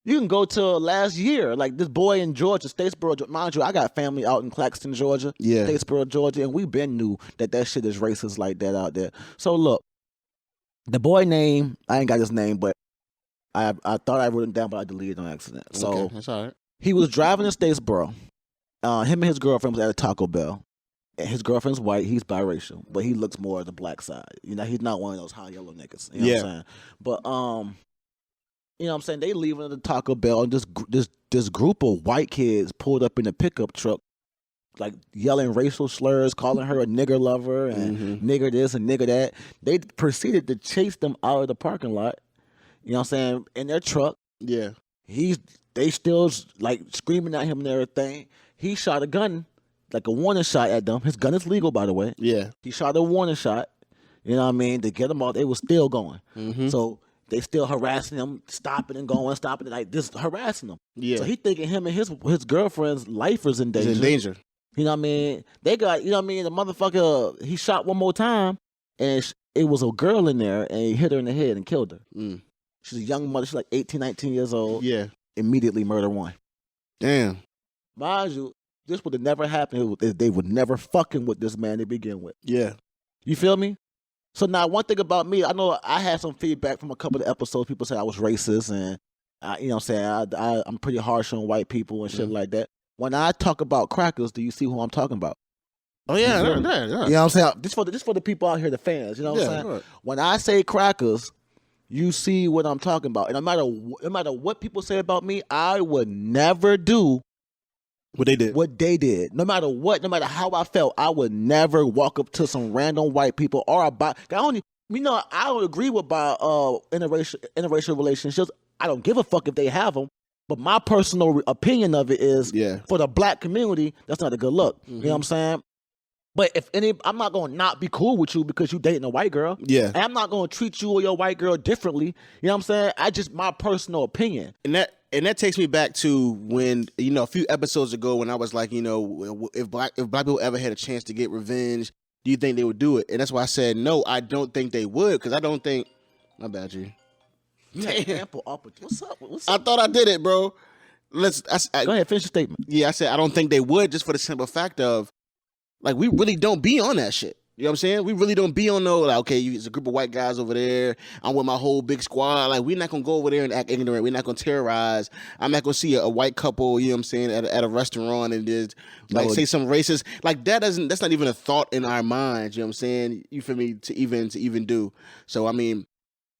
You can go to last year, like this boy in Georgia, Statesboro. Mind you, I got family out in Claxton, Georgia, Statesboro, Georgia, and we been knew that shit is racist like that out there. So look, the boy name, I ain't got his name, but I thought I wrote it down, but I deleted it on accident. So okay, that's all right. He was driving to Statesboro. Him and his girlfriend was at a Taco Bell. And his girlfriend's white. He's biracial, but he looks more of the black side. You know, he's not one of those high yellow niggas. You know what I'm saying? But you know what I'm saying? They leaving the Taco Bell, and this group of white kids pulled up in a pickup truck, like yelling racial slurs, calling her a nigger lover and nigger this and nigger that. They proceeded to chase them out of the parking lot. You know what I'm saying? In their truck. Yeah. They still like screaming at him and everything. He shot a gun, like a warning shot at them. His gun is legal, by the way. Yeah. He shot a warning shot. You know what I mean? To get them out. They were still going. So they still harassing him, stopping and going, stopping and like just harassing them. Yeah. So he thinking him and his girlfriend's life is in danger. He's in danger. You know what I mean? They got, you know what I mean? The motherfucker, he shot one more time, and it was a girl in there, and he hit her in the head and killed her. She's a young mother. She's like 18, 19 years old. Yeah. Immediately murder one. Damn. Mind you, this would have never happened if they would never fucking with this man to begin with. Yeah. You feel me? So now one thing about me, I know I had some feedback from a couple of episodes. People said I was racist and, you know what I'm saying, I'm pretty harsh on white people and shit like that. When I talk about crackers, do you see who I'm talking about? Oh, yeah. You know what I'm saying? This for the people out here, the fans. You know what I'm saying? Right. When I say crackers, you see what I'm talking about. And no matter what people say about me, I would never do what they did. No matter what, no matter how I felt, I would never walk up to some random white people or about. I don't agree with about interracial relationships. I don't give a fuck if they have them. But my personal opinion of it is, for the black community, that's not a good look. You know what I'm saying? But I'm not going to not be cool with you because you dating a white girl. Yeah. And I'm not going to treat you or your white girl differently. You know what I'm saying? My personal opinion. And that takes me back to when, you know, a few episodes ago when I was like, you know, if black people ever had a chance to get revenge, do you think they would do it? And that's why I said, no, I don't think they would, because I don't think, my bad, G. You had ample opportunity. What's up? I thought I did it, bro. Go ahead, finish your statement. Yeah, I said I don't think they would, just for the simple fact of, like, we really don't be on that shit. You know what I'm saying? We really don't be on no, like, okay, it's a group of white guys over there. I'm with my whole big squad. Like, we're not going to go over there and act ignorant. We're not going to terrorize. I'm not going to see a white couple, you know what I'm saying, at a restaurant and just, like, say some racist. Like, that's not even a thought in our minds, you know what I'm saying? You feel me? To even do. So, I mean,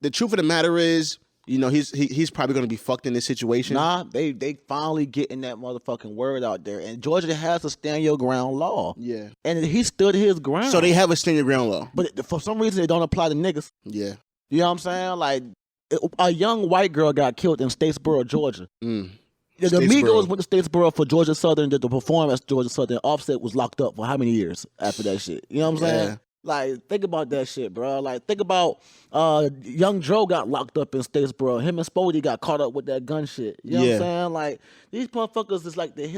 the truth of the matter is, you know, he's probably going to be fucked in this situation. Nah, they finally getting that motherfucking word out there. And Georgia has a stand your ground law. Yeah. And he stood his ground. So they have a stand your ground law. But for some reason, they don't apply to niggas. Yeah. You know what I'm saying? Like, a young white girl got killed in Statesboro, Georgia. The Migos went to Statesboro for Georgia Southern, did the performance Georgia Southern. Offset was locked up for how many years after that shit? You know what I'm saying? Like, think about that shit, bro. Like, think about Young Joe got locked up in Statesboro. Him and Spody got caught up with that gun shit. You know what I'm saying? Like, these motherfuckers is like, this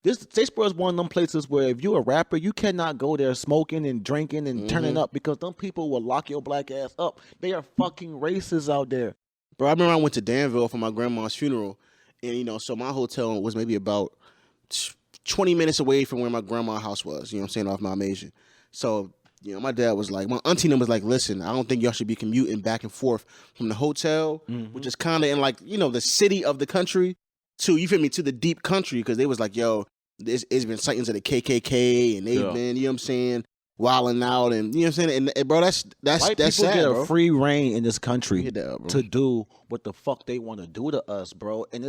Statesboro is one of them places where if you're a rapper, you cannot go there smoking and drinking and turning up because them people will lock your black ass up. They are fucking racists out there. Bro, I remember I went to Danville for my grandma's funeral. And, you know, so my hotel was maybe about 20 minutes away from where my grandma's house was, you know what I'm saying, off Mount Asian. So, you know, my dad was like, my auntie was like, listen, I don't think y'all should be commuting back and forth from the hotel, which is kind of in, like, you know, the city of the country to, you feel me, to the deep country, because they was like, yo, it's been sightings of the KKK, and they've been, you know what I'm saying, wilding out, and, you know what I'm saying, and bro, that's white that's people sad, get bro. a free reign in this country to do what the fuck they want to do to us, bro, and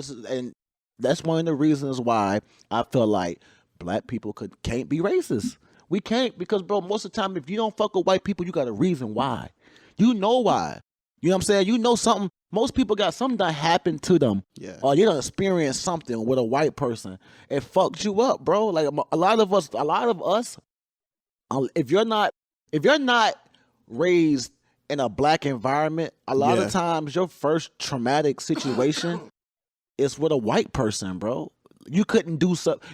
that's one of the reasons why I feel like black people can't be racist. We can't, because, bro, most of the time, if you don't fuck with white people, you got a reason why. You know why. You know what I'm saying? You know something. Most people got something that happened to them. Yeah. Or you done experienced something with a white person. It fucks you up, bro. Like, a lot of us, if you're not raised in a black environment, a lot of times your first traumatic situation is with a white person, bro. You couldn't do something.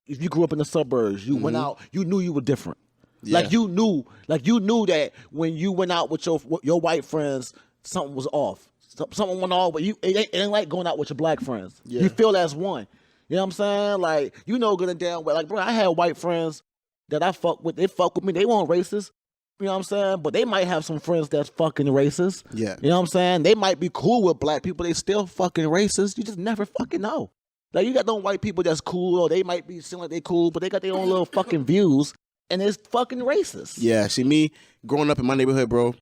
If you grew up in the suburbs, you went out, you knew you were different. Yeah. Like you knew that when you went out with your white friends, something was off. Someone went all, but it ain't like going out with your black friends. Yeah. You feel as one. You know what I'm saying? Like, you know good and damn well. Like, bro, I had white friends that I fuck with. They fuck with me. They weren't racist. You know what I'm saying? But they might have some friends that's fucking racist. Yeah. You know what I'm saying? They might be cool with black people. They still fucking racist. You just never fucking know. Like, you got them white people that's cool, or they might be seem like they cool, but they got their own little fucking views, and it's fucking racist. Yeah. See, me growing up in my neighborhood, bro.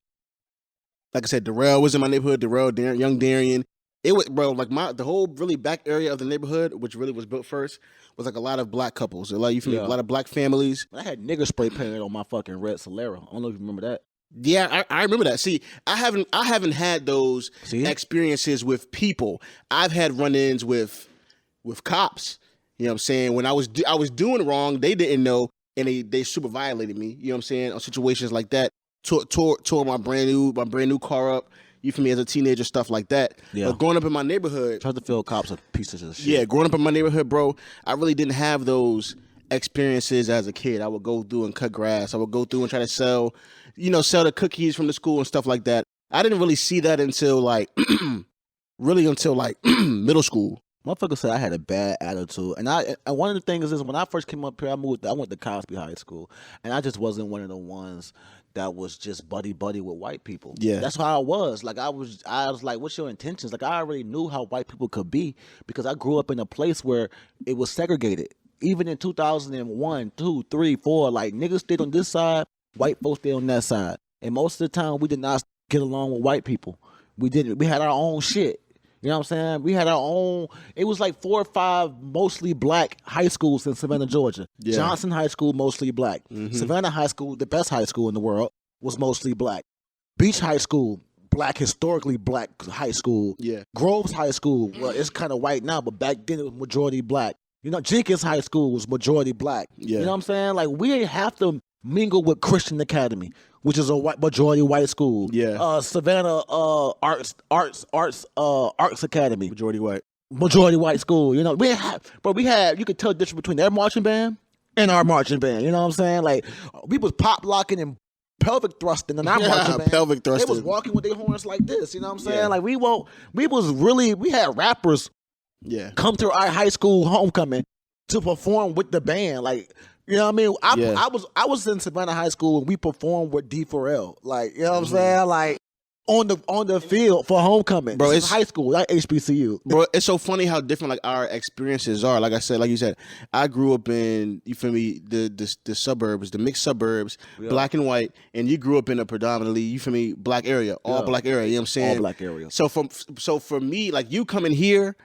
Like I said, Darrell was in my neighborhood. Darrell, young Darian. It was, bro, like the whole really back area of the neighborhood, which really was built first, was like a lot of black couples. A lot of black families. I had nigger spray painted on my fucking red Solera. I don't know if you remember that. Yeah, I remember that. See, I haven't had those experiences with people. I've had run-ins with cops. You know what I'm saying? When I was doing wrong, they didn't know, and they super violated me. You know what I'm saying? On situations like that, tore my brand new car up. You feel me, as a teenager, stuff like that. Yeah. But growing up in my neighborhood, Tried to feel cops are pieces of shit. Yeah, growing up in my neighborhood, bro, I really didn't have those experiences as a kid. I would go through and cut grass. I would go through and try to sell the cookies from the school and stuff like that. I didn't really see that until middle school. Motherfucker said I had a bad attitude, and one of the things is when I first came up here, I went to Cosby High School, and I just wasn't one of the ones that was just buddy with white people. Yeah, that's how I was. Like I was like, what's your intentions? Like I already knew how white people could be because I grew up in a place where it was segregated. Even in 2001, 2, 3, 4, like niggas stayed on this side, white folks stayed on that side, and most of the time we did not get along with white people. We didn't. We had our own shit. You know what I'm saying? We had our own. It was like 4 or 5 mostly black high schools in Savannah, Georgia. Yeah. Johnson High School, mostly black. Mm-hmm. Savannah High School, the best high school in the world, was mostly black. Beach High School, black, historically black high school. Yeah. Groves High School, well, it's kind of white now, but back then it was majority black. You know, Jenkins High School was majority black. Yeah. You know what I'm saying? Like, we didn't have to mingle with Christian Academy, which is a majority white school. Yeah. Savannah Arts Academy, majority white school. You know, we had you could tell the difference between their marching band and our marching band. You know what I'm saying? Like, we was pop locking and pelvic thrusting in our marching band. Pelvic thrusting. They was walking with their horns like this. You know what I'm saying? Yeah. Like, we had rappers come to our high school homecoming to perform with the band. Like, you know what I mean? I was in Savannah High School and we performed with D4L. Like, you know what I'm saying? Like, on the field for homecoming. Bro, it's high school, not HBCU. Bro, it's so funny how different like our experiences are. Like you said, I grew up in, you feel me, the suburbs, the mixed suburbs, black and white, and you grew up in a predominantly, you feel me, black area, all black area. You know what I'm saying? All black area. So for me, like you coming here,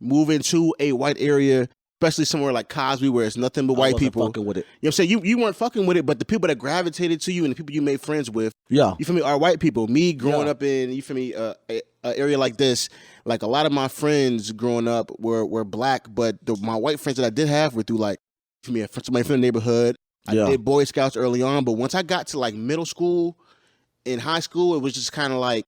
moving to a white area, especially somewhere like Cosby where it's nothing but white people. Fucking with it. You know what I'm saying? You weren't fucking with it, but the people that gravitated to you and the people you made friends with, you feel me, are white people. Me growing up in, you feel me, a area like this, like a lot of my friends growing up were black, but my white friends that I did have were through like, you feel me, somebody from the neighborhood. I did Boy Scouts early on, but once I got to like middle school and high school, it was just kind of like,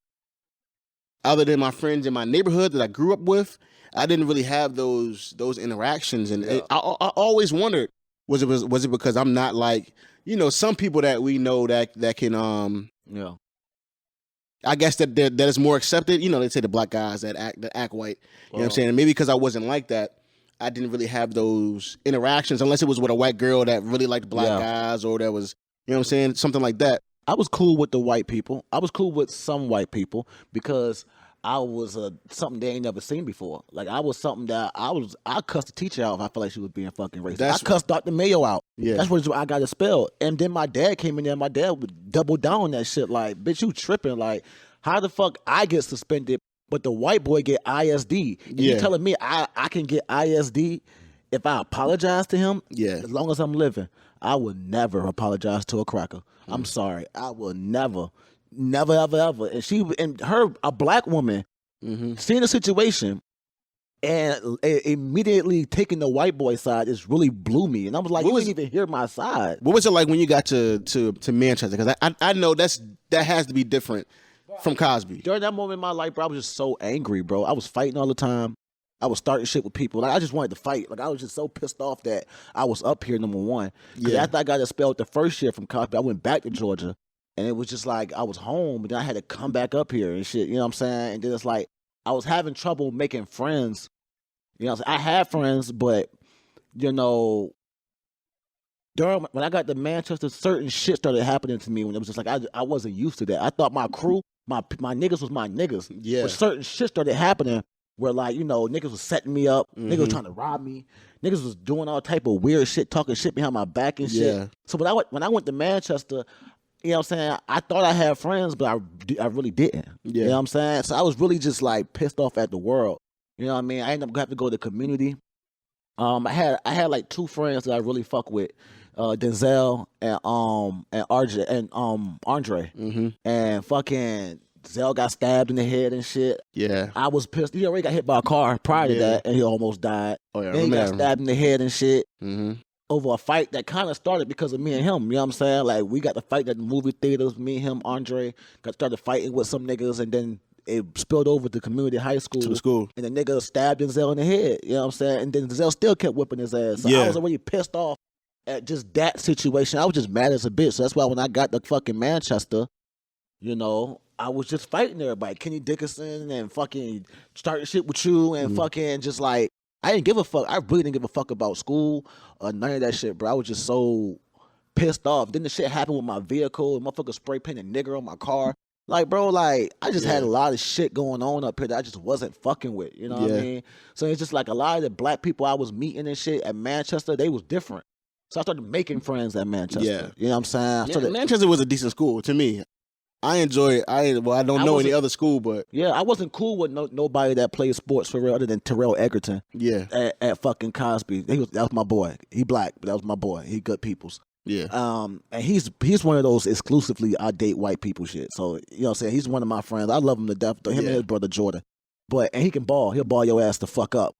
other than my friends in my neighborhood that I grew up with, I didn't really have those interactions, and I always wondered, was it because I'm not like, you know, some people that we know that can I guess that is more accepted. You know, they say the black guys that act white. You know what I'm saying? And maybe because I wasn't like that, I didn't really have those interactions unless it was with a white girl that really liked black guys, or that was, you know what I'm saying, something like that. I was cool with the white people. I was cool with some white people because I was something they ain't never seen before. Like, I was something that I cussed the teacher out if I felt like she was being fucking racist. I cussed Dr. Mayo out. Yeah. That's what I got expelled. And then my dad came in there, my dad would double down on that shit. Like, bitch, you tripping. Like, how the fuck I get suspended, but the white boy get ISD? And you telling me I can get ISD if I apologize to him? Yeah. As long as I'm living, I would never apologize to a cracker. I'm sorry. I will never, ever. And a black woman, seeing the situation and immediately taking the white boy side just really blew me. And I was like, you didn't even hear my side. What was it like when you got to Manchester? Because I know that has to be different from Cosby. During that moment in my life, bro, I was just so angry, bro. I was fighting all the time. I was starting shit with people. Like, I just wanted to fight. Like, I was just so pissed off that I was up here, number one. Because after I got expelled the first year from Cosby, I went back to Georgia. And it was just like I was home, but then I had to come back up here and shit. You know what I'm saying? And then it's like I was having trouble making friends. You know what I'm saying? I had friends, but you know, during when I got to Manchester, certain shit started happening to me when it was just like I wasn't used to that. I thought my crew, my niggas was my niggas. Yeah. But certain shit started happening where like, you know, niggas was setting me up, niggas was trying to rob me, niggas was doing all type of weird shit, talking shit behind my back and shit. Yeah. So when I went to Manchester, you know what I'm saying, I thought I had friends, but I really didn't. Yeah. You know what I'm saying? So I was really just like pissed off at the world. You know what I mean? I ended up having to go to community. I had like two friends that I really fuck with, Denzel and RJ and Andre. And fucking Zell got stabbed in the head and shit. Yeah. I was pissed. He already got hit by a car prior to that, and he almost died. Oh yeah. Then he got stabbed in the head and shit. Mm-hmm. Over a fight that kind of started because of me and him. You know what I'm saying? Like, we got to fight at the movie theaters. Me, him, Andre got started fighting with some niggas, and then it spilled over to community high school. To the school. And the nigga stabbed Denzel in the head. You know what I'm saying? And then Denzel still kept whipping his ass. So Yeah. I was already pissed off at just that situation. I was just mad as a bitch. So that's why when I got to fucking Manchester, you know, I was just fighting everybody. Kenny Dickinson and fucking starting shit with you and fucking just like, I didn't give a fuck. I really didn't give a fuck about school or none of that shit, bro. I was just so pissed off. Then the shit happened with my vehicle. And motherfucker spray painted nigger on my car. Like, bro, like, I just had a lot of shit going on up here that I just wasn't fucking with. You know what I mean? So it's just like a lot of the black people I was meeting and shit at Manchester, they was different. So I started making friends at Manchester. Yeah. You know what I'm saying? Manchester was a decent school to me. I enjoy it. I don't know any other school, but yeah, I wasn't cool with nobody that played sports for real other than Terrell Egerton. Yeah, at fucking Cosby, that was my boy. He black, but that was my boy. He good peoples. Yeah. And he's one of those exclusively I date white people shit. So you know what I'm saying? He's one of my friends. I love him to death. Him and his brother Jordan. And he can ball. He'll ball your ass the fuck up.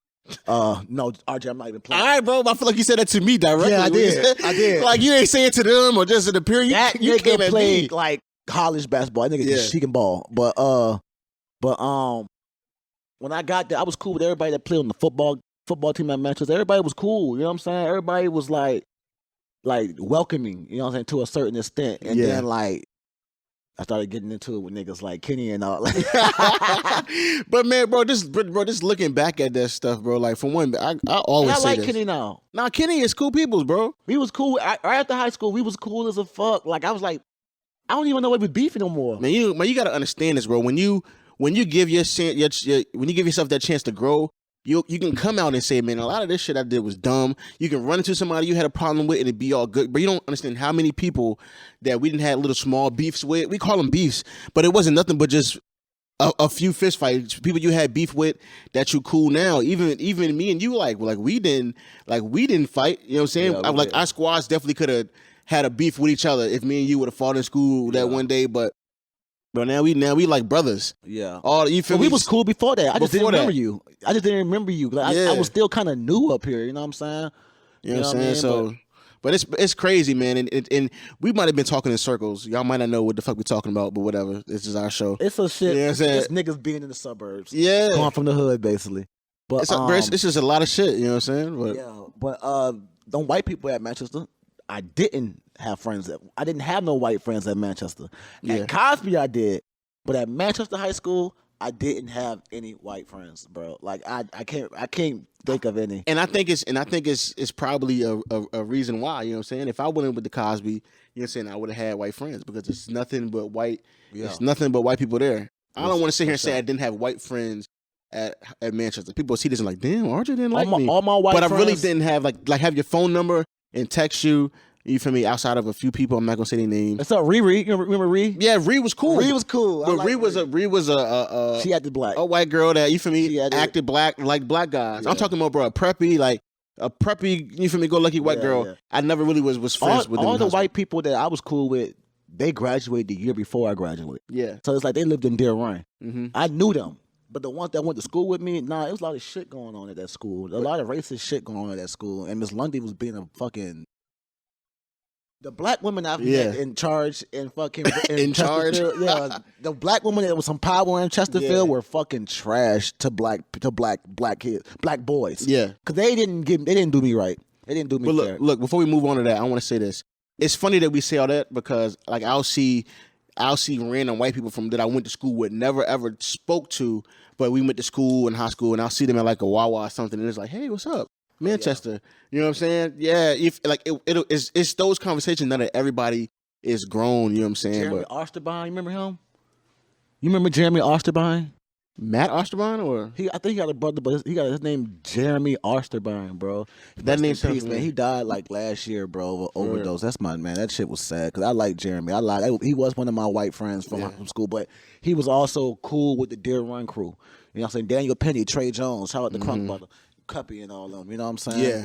No, RJ, I'm not even playing. All right, bro. I feel like you said that to me directly. Yeah, I did. Like you ain't saying it to them or just in the period. You came at me. Like college basketball. That nigga, she can ball. But when I got there, I was cool with everybody that played on the football team at Manchester. Everybody was cool. You know what I'm saying? Everybody was like welcoming. You know what I'm saying, to a certain extent. And then like I started getting into it with niggas like Kenny and all. But man, bro, just looking back at that stuff, bro. Like for one, I always say like this. Kenny now. Nah, Kenny is cool peoples, bro. We was cool. Right after high school, we was cool as a fuck. Like I was like, I don't even know why we beefing no more. Man, you gotta understand this, bro. When you give when you give yourself that chance to grow, you can come out and say, man, a lot of this shit I did was dumb. You can run into somebody you had a problem with and it be all good, but you don't understand how many people that we didn't have little small beefs with. We call them beefs, but it wasn't nothing but just a few fist fights. People you had beef with that you cool now. Even me and you we didn't fight. You know what I'm saying? Yeah, our squads definitely could have had a beef with each other if me and you would have fought in school that one day, but now we like brothers. Yeah. You feel me? We was cool before that. I just didn't remember you. I Like, Yeah. I was still kind of new up here. You know what I'm saying? You know what I'm saying? So, but it's crazy, man. And we might have been talking in circles. Y'all might not know what the fuck we're talking about, but whatever. This is our show. It's a shit. You know what I'm saying? It's niggas being in the suburbs. Yeah. Going from the hood, basically. But it's just a lot of shit. You know what I'm saying? But them white people at Manchester, I didn't have friends. I didn't have no white friends at Manchester. At Cosby, I did. But at Manchester High School, I didn't have any white friends, bro. Like I can't think of any. And I think it's probably a reason why. You know what I'm saying? If I went in with the Cosby, you know what I'm saying, I would have had white friends because it's nothing but white. Yeah. It's nothing but white people there. I don't want to sit here and say I didn't have white friends at Manchester. People see this and like, damn, RJ didn't like me. All my white friends. But I really didn't have like have your phone number and text you. You feel me? Outside of a few people, I'm not gonna say their names. What's up, Riri? You remember Riri? Yeah, Riri was cool. Riri was cool. But Riri was a she acted black. A white girl that, you feel me, acted black like black guys. Yeah. I'm talking about, bro, a preppy, you feel me, go lucky white girl. Yeah. I never really was friends with them. All the white people that I was cool with, they graduated the year before I graduated. Yeah. So it's like they lived in Deer Run. Mm-hmm. I knew them. But the ones that went to school with me, it was a lot of shit going on at that school. A lot of racist shit going on at that school. And Miss Lundy was being a fucking... The black women out there in charge and fucking... in charge? Yeah. The black women that was some power in Chesterfield were fucking trash to black kids, black boys. Yeah. Because they didn't do me right. They didn't do me fair. Look, before we move on to that, I want to say this. it's funny that we say all that because like I'll see random white people from that I went to school with, never ever spoke to, but we went to school in high school, and I'll see them at like a Wawa or something, and it's like, hey, what's up, Manchester? You know what I'm saying? Yeah, if like it's those conversations now that everybody is grown. You know what I'm saying? Jeremy Osterbein, you remember him? You remember Jeremy Osterbein? Matt Osterbein, or I think he got a brother, but he got his name Jeremy Osterbein, bro. That name peace, man. He died like last year, bro, of overdose. That's my man. That shit was sad because I like Jeremy. He was one of my white friends from school, but he was also cool with the Deer Run crew. You know what I'm saying? Daniel Penny, Trey Jones, shout out to Crunk Brother, Cuppy, and all of them. You know what I'm saying? Yeah.